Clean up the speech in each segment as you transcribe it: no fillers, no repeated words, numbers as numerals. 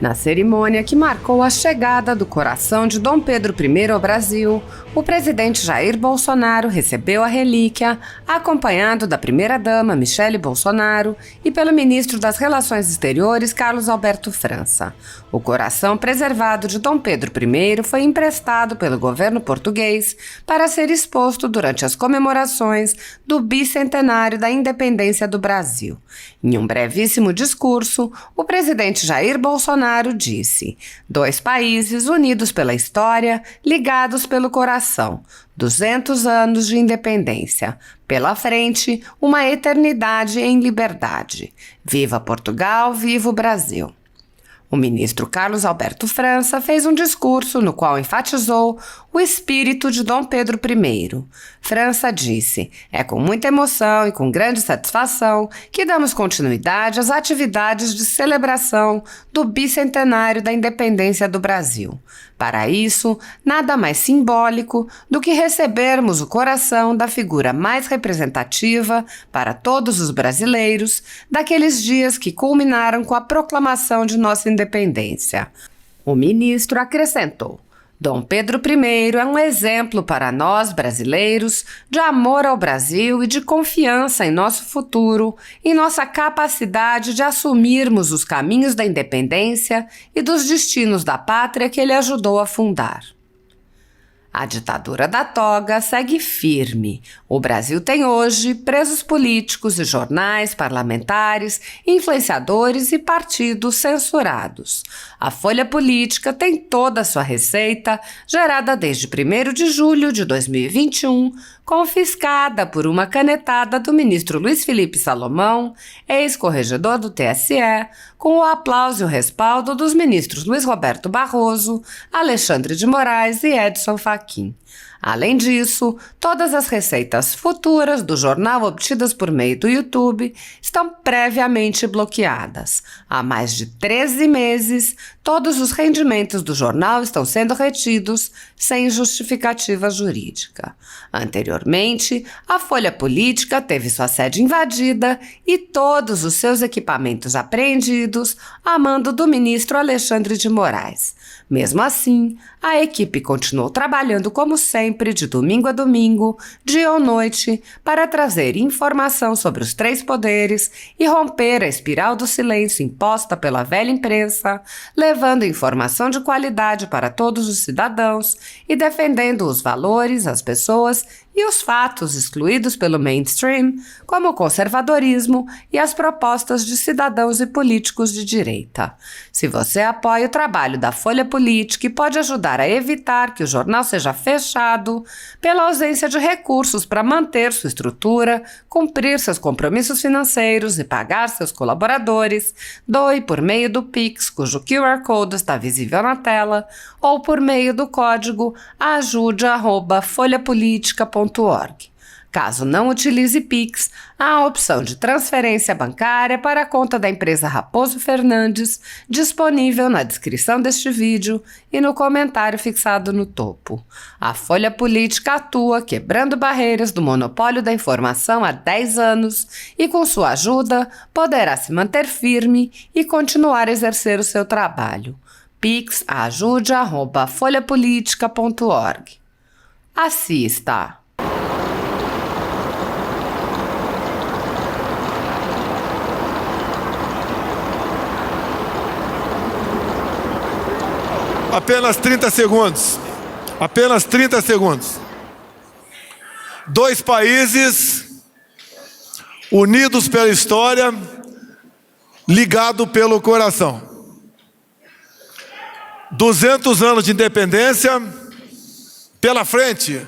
Na cerimônia que marcou a chegada do coração de Dom Pedro I ao Brasil, o presidente Jair Bolsonaro recebeu a relíquia, acompanhado da primeira-dama Michele Bolsonaro e pelo ministro das Relações Exteriores Carlos Alberto França. O coração preservado de Dom Pedro I foi emprestado pelo governo português para ser exposto durante as comemorações do bicentenário da independência do Brasil. Em um brevíssimo discurso, o presidente Jair Bolsonaro disse: "Dois países unidos pela história, ligados pelo coração. 200 anos de independência. Pela frente, uma eternidade em liberdade. Viva Portugal, viva o Brasil." O ministro Carlos Alberto França fez um discurso no qual enfatizou o espírito de Dom Pedro I. França disse: "É com muita emoção e com grande satisfação que damos continuidade às atividades de celebração do bicentenário da independência do Brasil. Para isso, nada mais simbólico do que recebermos o coração da figura mais representativa para todos os brasileiros daqueles dias que culminaram com a proclamação de nossa independência." O ministro acrescentou: "Dom Pedro I é um exemplo para nós brasileiros de amor ao Brasil e de confiança em nosso futuro, em nossa capacidade de assumirmos os caminhos da independência e dos destinos da pátria que ele ajudou a fundar." A ditadura da toga segue firme. O Brasil tem hoje presos políticos e jornais, parlamentares, influenciadores e partidos censurados. A Folha Política tem toda a sua receita, gerada desde 1º de julho de 2021, confiscada por uma canetada do ministro Luiz Felipe Salomão, ex-corregedor do TSE, com o aplauso e o respaldo dos ministros Luiz Roberto Barroso, Alexandre de Moraes e Edson Fachin. Além disso, todas as receitas futuras do jornal obtidas por meio do YouTube estão previamente bloqueadas. Há mais de 13 meses, todos os rendimentos do jornal estão sendo retidos sem justificativa jurídica. Anteriormente, a Folha Política teve sua sede invadida e todos os seus equipamentos apreendidos a mando do ministro Alexandre de Moraes. Mesmo assim, a equipe continuou trabalhando como sempre, de domingo a domingo, dia ou noite, para trazer informação sobre os três poderes e romper a espiral do silêncio imposta pela velha imprensa, levando informação de qualidade para todos os cidadãos e defendendo os valores, as pessoas e os fatos excluídos pelo mainstream, como o conservadorismo e as propostas de cidadãos e políticos de direita. Se você apoia o trabalho da Folha Política e pode ajudar a evitar que o jornal seja fechado, pela ausência de recursos para manter sua estrutura, cumprir seus compromissos financeiros e pagar seus colaboradores, doe por meio do Pix, cujo QR Code está visível na tela, ou por meio do código ajude@folhapolitica.org. Caso não utilize Pix, há a opção de transferência bancária para a conta da empresa Raposo Fernandes, disponível na descrição deste vídeo e no comentário fixado no topo. A Folha Política atua quebrando barreiras do monopólio da informação há 10 anos e, com sua ajuda, poderá se manter firme e continuar a exercer o seu trabalho. Pix ajude@folhapolitica.org. Assista! Apenas 30 segundos. Apenas 30 segundos. Dois países unidos pela história, ligados pelo coração. 200 anos de independência, pela frente,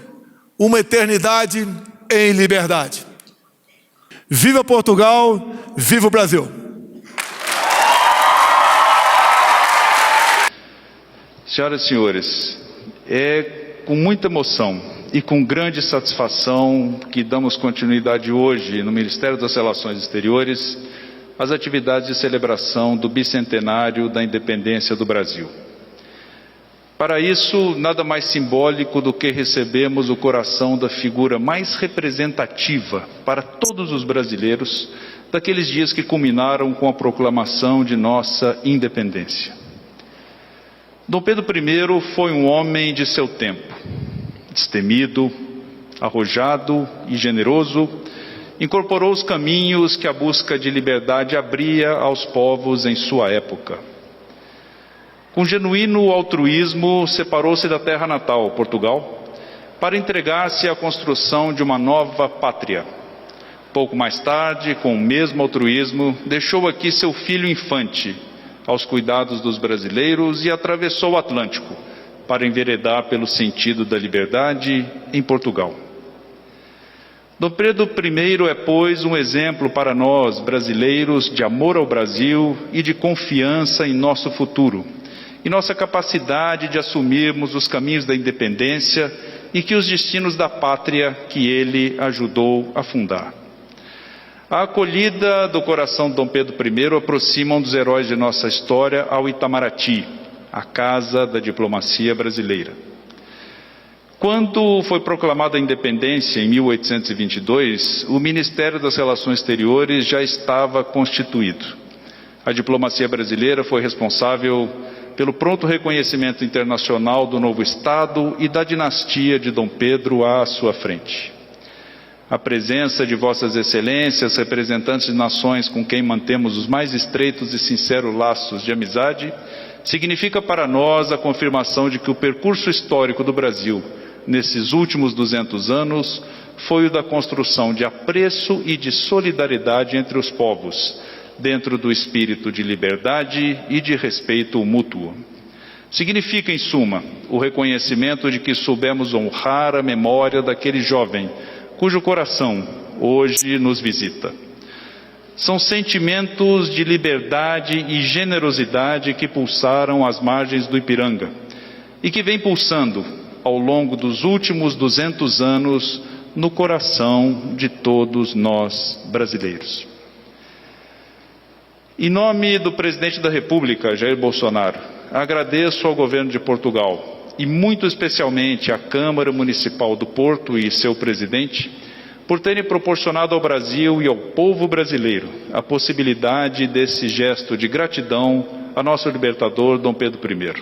uma eternidade em liberdade. Viva Portugal, viva o Brasil! Senhoras e senhores, é com muita emoção e com grande satisfação que damos continuidade hoje no Ministério das Relações Exteriores às atividades de celebração do bicentenário da independência do Brasil. Para isso, nada mais simbólico do que recebemos o coração da figura mais representativa para todos os brasileiros daqueles dias que culminaram com a proclamação de nossa independência. Dom Pedro I foi um homem de seu tempo, destemido, arrojado e generoso, incorporou os caminhos que a busca de liberdade abria aos povos em sua época. Com genuíno altruísmo, separou-se da terra natal, Portugal, para entregar-se à construção de uma nova pátria. Pouco mais tarde, com o mesmo altruísmo, deixou aqui seu filho infante aos cuidados dos brasileiros e atravessou o Atlântico para enveredar pelo sentido da liberdade em Portugal. Dom Pedro I é, pois, um exemplo para nós, brasileiros, de amor ao Brasil e de confiança em nosso futuro, e nossa capacidade de assumirmos os caminhos da independência e que os destinos da pátria que ele ajudou a fundar. A acolhida do coração de Dom Pedro I aproxima um dos heróis de nossa história ao Itamaraty, a casa da diplomacia brasileira. Quando foi proclamada a independência em 1822, o Ministério das Relações Exteriores já estava constituído. A diplomacia brasileira foi responsável pelo pronto reconhecimento internacional do novo Estado e da dinastia de Dom Pedro à sua frente. A presença de Vossas Excelências, representantes de nações com quem mantemos os mais estreitos e sinceros laços de amizade, significa para nós a confirmação de que o percurso histórico do Brasil, nesses últimos 200 anos, foi o da construção de apreço e de solidariedade entre os povos, dentro do espírito de liberdade e de respeito mútuo. Significa, em suma, o reconhecimento de que soubemos honrar a memória daquele jovem, cujo coração hoje nos visita. São sentimentos de liberdade e generosidade que pulsaram às margens do Ipiranga e que vem pulsando ao longo dos últimos 200 anos no coração de todos nós brasileiros. Em nome do presidente da República, Jair Bolsonaro, agradeço ao governo de Portugal e muito especialmente à Câmara Municipal do Porto e seu presidente, por terem proporcionado ao Brasil e ao povo brasileiro a possibilidade desse gesto de gratidão a nosso libertador Dom Pedro I.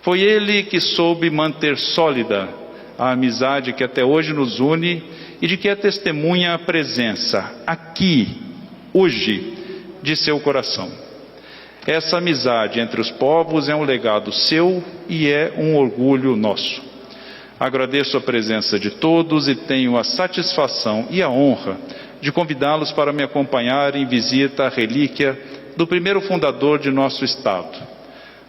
Foi ele que soube manter sólida a amizade que até hoje nos une e de que é testemunha a presença aqui, hoje, de seu coração. Essa amizade entre os povos é um legado seu e é um orgulho nosso. Agradeço a presença de todos e tenho a satisfação e a honra de convidá-los para me acompanhar em visita à relíquia do primeiro fundador de nosso Estado.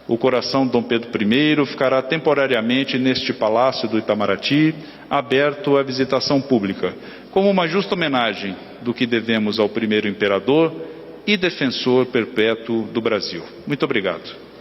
O coração de Dom Pedro I ficará temporariamente neste palácio do Itamaraty, aberto à visitação pública, como uma justa homenagem do que devemos ao primeiro imperador e defensor perpétuo do Brasil. Muito obrigado.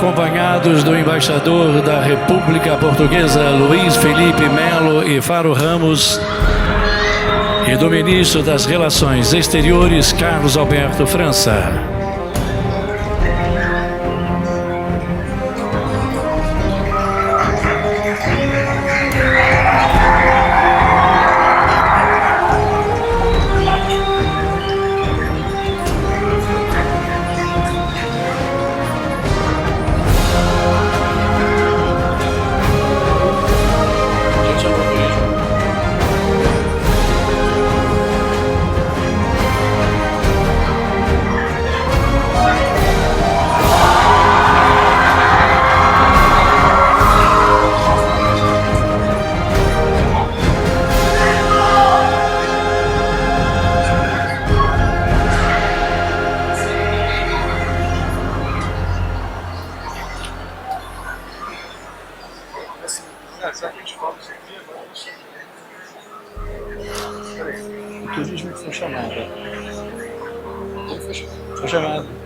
acompanhados do embaixador da República Portuguesa, Luiz Felipe Melo e Faro Ramos, e do ministro das Relações Exteriores, Carlos Alberto França. Foi chamada. Foi chamada.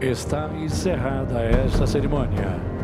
Está encerrada esta cerimônia.